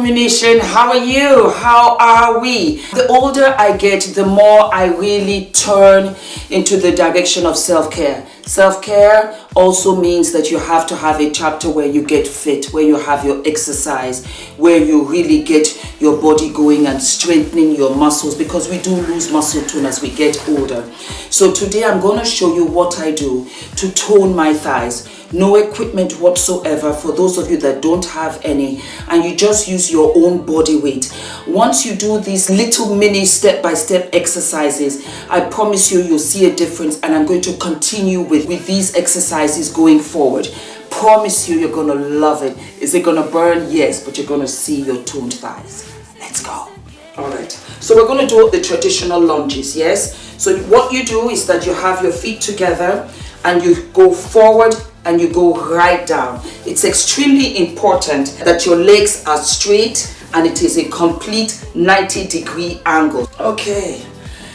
Fumi Nation, how are you? How are we? The older I get, the more I really turn into the direction of self-care. Self-care also means that you have to have a chapter where you get fit, where you have your exercise, where you really get your body going and strengthening your muscles, because we do lose muscle tone as we get older. So today I'm going to show you what I do to tone my thighs. No equipment whatsoever for those of you that don't have any, and you just use your own body weight. Once you do these little mini step-by-step exercises, I promise you, you'll see a difference, and I'm going to continue with these exercises going forward. Promise you, you're gonna love it. Is it gonna burn? Yes, but you're gonna see your toned thighs. Let's go. All right, so we're gonna do the traditional lunges, yes? So what you do is that you have your feet together and you go forward and you go right down. It's extremely important that your legs are straight and it is a complete 90-degree angle. Okay,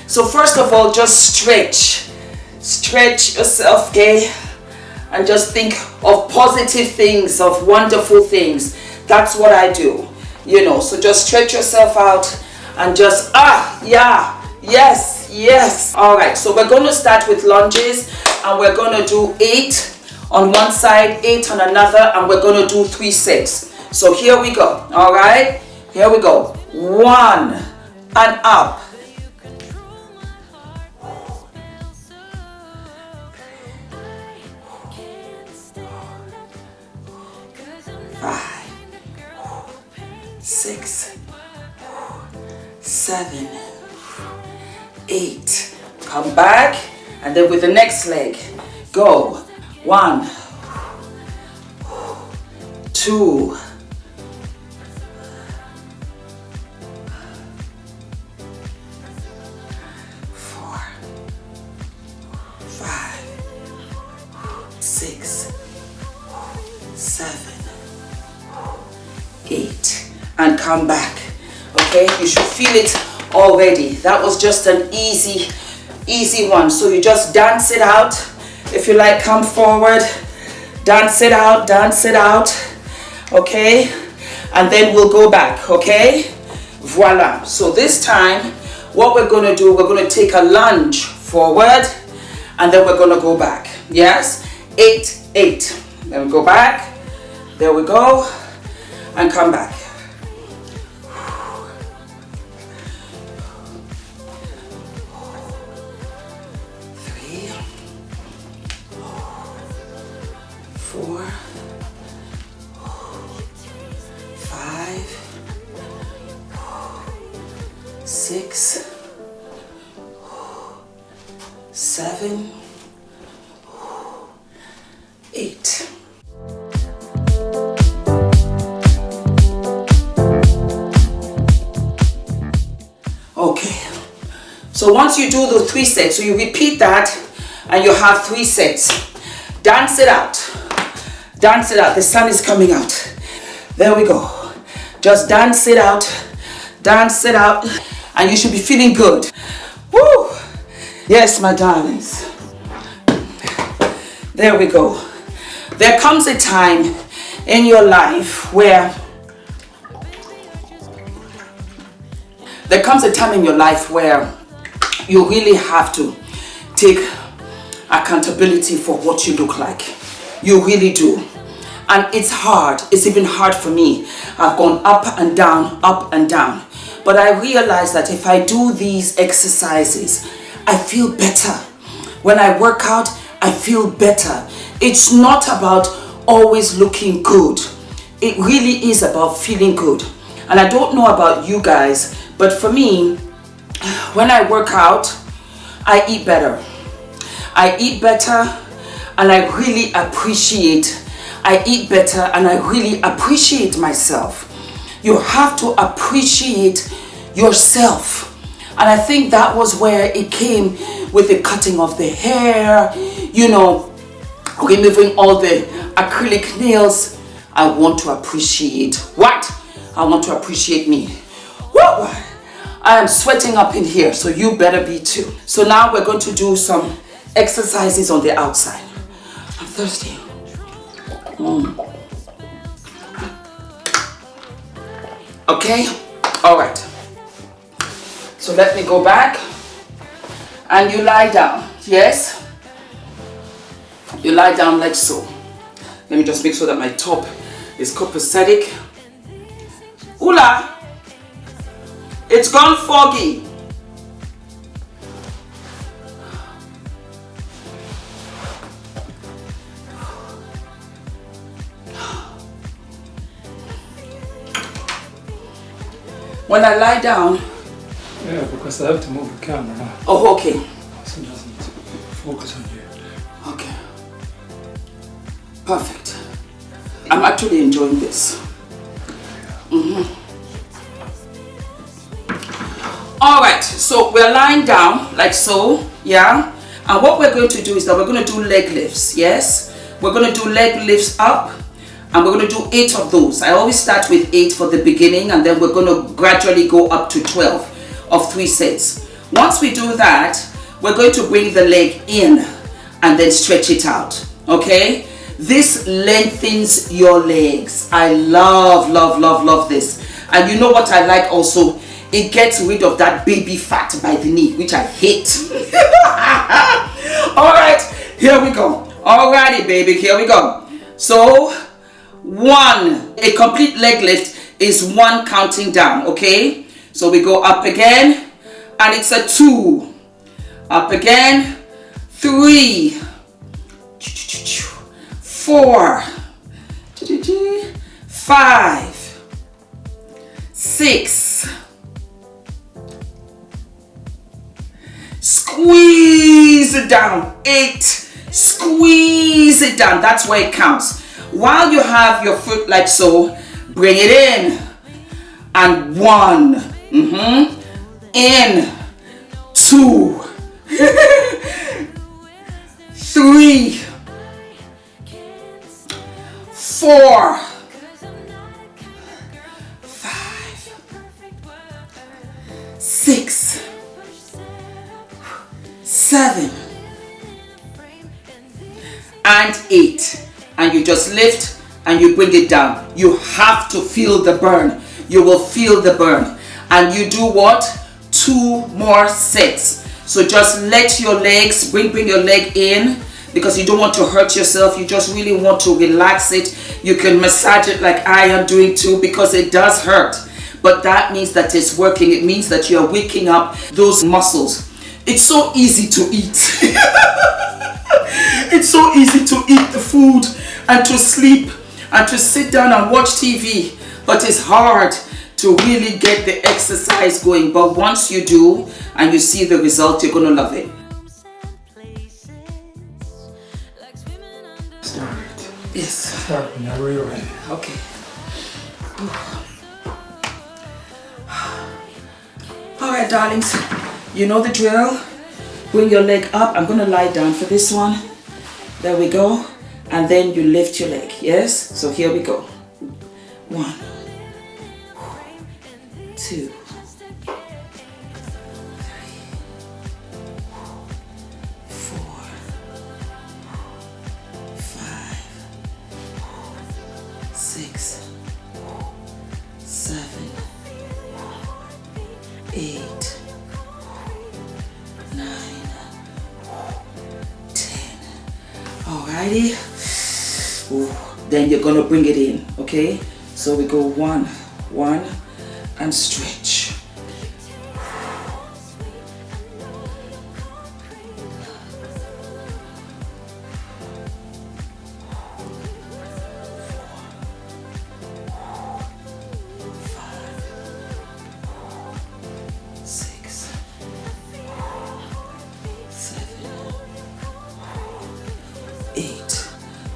so first of all, just stretch yourself, okay? And just think of positive things, of wonderful things. That's what I do, you know. So just stretch yourself out and just, yes. All right, so we're going to start with lunges, and we're going to do 8 on one side, 8 on another, and we're going to do 3 sets. So here we go. All right, here we go. 1 and up. 5, 6, 7, 8. Come back, and then with the next leg, go. 1, 2, 4, 5, 6, 7, 8, and come back. Okay, you should feel it already. That was just an easy one. So you just dance it out. If you like, come forward, dance it out, okay? And then we'll go back, okay? Voila. So this time, what we're gonna do, we're gonna take a lunge forward, and then we're gonna go back, yes? 8, 8. Then we go back, there we go, and come back. 4, 5, 6, 7, 8. Okay, so once you do the 3 sets, so you repeat that and you have 3 sets. Dance it out. Dance it out. The sun is coming out. There we go. Just dance it out. Dance it out. And you should be feeling good. Woo! Yes, my darlings. There we go. There comes a time in your life where you really have to take accountability for what you look like. You really do. And it's hard. It's even hard for me. I've gone up and down. But I realize that if I do these exercises, I feel better. When I work out, I feel better. It's not about always looking good. It really is about feeling good. And I don't know about you guys, but for me, when I work out, I eat better. I eat better, and I really appreciate. I eat better, and I really appreciate myself. You have to appreciate yourself. And I think that was where it came with the cutting of the hair, you know, removing all the acrylic nails. I want to appreciate what? I want to appreciate me. Woo! I am sweating up in here, so you better be too. So now we're going to do some exercises on the outside. I'm thirsty. Okay, all right. So let me go back, and you lie down. Yes, you lie down like so. Let me just make sure that my top is copacetic. Ula, it's gone foggy. When I lie down... Yeah, because I have to move the camera now. Oh, okay. So it doesn't focus on you. Okay. Perfect. I'm actually enjoying this. All right, so we're lying down like so, yeah? And what we're going to do is that we're going to do leg lifts, yes? We're going to do leg lifts up. And we're going to do 8 of those. I always start with 8 for the beginning, and then we're going to gradually go up to 12 of 3 sets. Once we do that, we're going to bring the leg in and then stretch it out, okay? This lengthens your legs. I love, love, love, love this. And you know what I like also? It gets rid of that baby fat by the knee, which I hate. All right, here we go. Alrighty, baby, here we go. So, 1, a complete leg lift is 1 counting down, okay? So we go up again, and it's a 2. Up again, 3, 4, 5, 6. Squeeze it down. 8. Squeeze it down. That's where it counts. While you have your foot like so, bring it in. And 1. In. 2. 3. 4. 5. 6. 7. And 8. And you just lift and you bring it down. You have to feel the burn. You will feel the burn. And you do what? 2 more sets. So just let your legs, bring your leg in, because you don't want to hurt yourself. You just really want to relax it. You can massage it like I am doing too, because it does hurt. But that means that it's working. It means that you're waking up those muscles. It's so easy to eat. It's so easy to eat the food and to sleep and to sit down and watch TV. But it's hard to really get the exercise going. But once you do and you see the result, you're going to love it. Start. Yes. Start whenever you're ready. Okay. All right, darlings. You know the drill. Bring your leg up. I'm going to lie down for this one. There we go. And then you lift your leg. Yes? So here we go. 1, 2, 3, 4, 5, 6, 7, 8, 9, 10. Alrighty. Ooh. Then you're gonna bring it in, okay? So we go 1, 1, and stretch.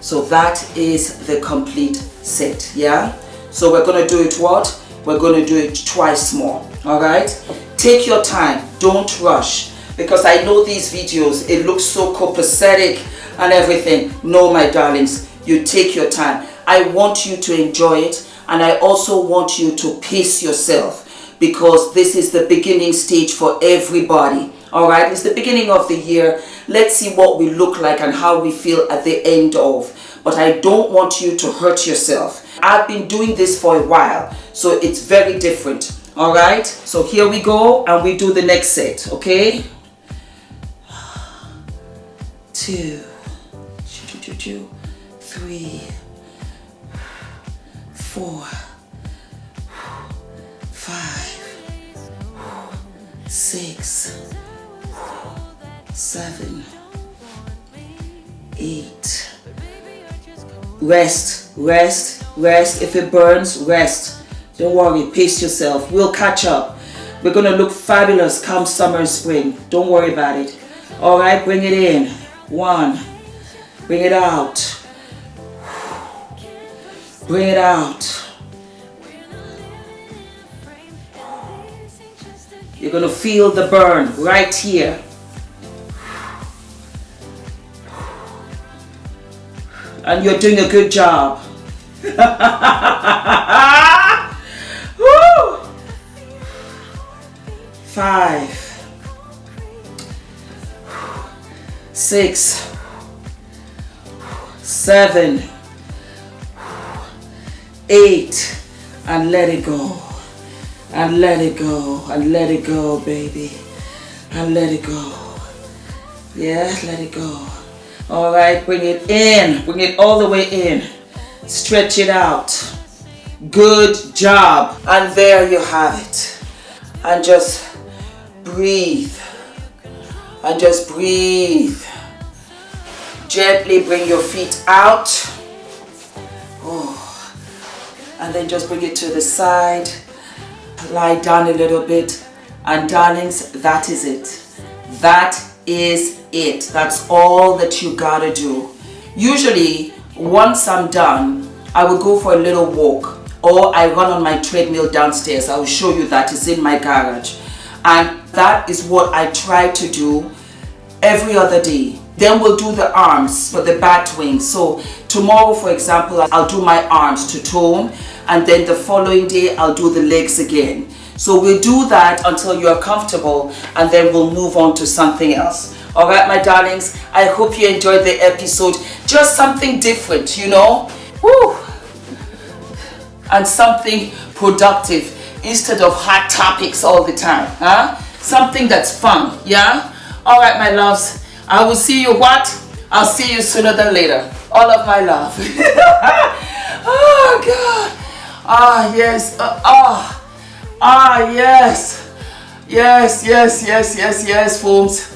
So that is the complete set, yeah? So we're going to do it what? We're going to do it twice more, all right? Take your time, don't rush, because I know these videos, it looks so copacetic and everything. No, my darlings, you take your time. I want you to enjoy it, and I also want you to pace yourself, because this is the beginning stage for everybody. All right, it's the beginning of the year. Let's see what we look like and how we feel at the end of. But I don't want you to hurt yourself. I've been doing this for a while, so it's very different. All right, so here we go, and we do the next set. Okay, 2, 3, 4, 5, 6, 7, 8. Rest, rest, rest. If it burns, rest. Don't worry, pace yourself. We'll catch up. We're gonna look fabulous come summer and spring. Don't worry about it. All right, bring it in. 1. Bring it out. Bring it out. You're gonna feel the burn right here. And you're doing a good job. Woo! 5, 6, 7, 8, and let it go. And let it go. And let it go, baby. And let it go. Yeah, let it go. All right, bring it in. Bring it all the way in. Stretch it out. Good job. And there you have it. And just breathe. And just breathe. Gently bring your feet out. Oh. And then just bring it to the side. Lie down a little bit. And darlings, that is it. That is it. That's all that you gotta do. Usually, once I'm done, I will go for a little walk, or I run on my treadmill downstairs. I will show you that. It's in my garage. And that is what I try to do every other day. Then we'll do the arms for the bat wings. So tomorrow, for example, I'll do my arms to tone, and then the following day I'll do the legs again. So we'll do that until you are comfortable, and then we'll move on to something else. All right, my darlings, I hope you enjoyed the episode. Just something different, you know. Woo! And something productive instead of hot topics all the time. Huh? Something that's fun, yeah? All right, my loves. I will see you what? I'll see you sooner than later. All of my love. Oh, God. Ah, yes. Yes. Yes, yes, yes, yes, yes, folks.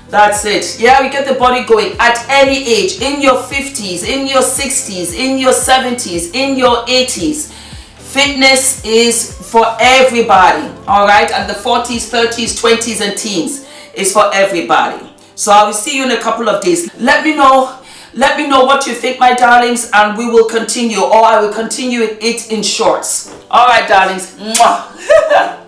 That's it. Yeah, we get the body going at any age, in your 50s, in your 60s, in your 70s, in your 80s. Fitness is for everybody, all right? And the 40s, 30s, 20s, and teens is for everybody. So I will see you in a couple of days. Let me know what you think, my darlings, and we will continue, or I will continue it in shorts. All right, darlings. Mwah.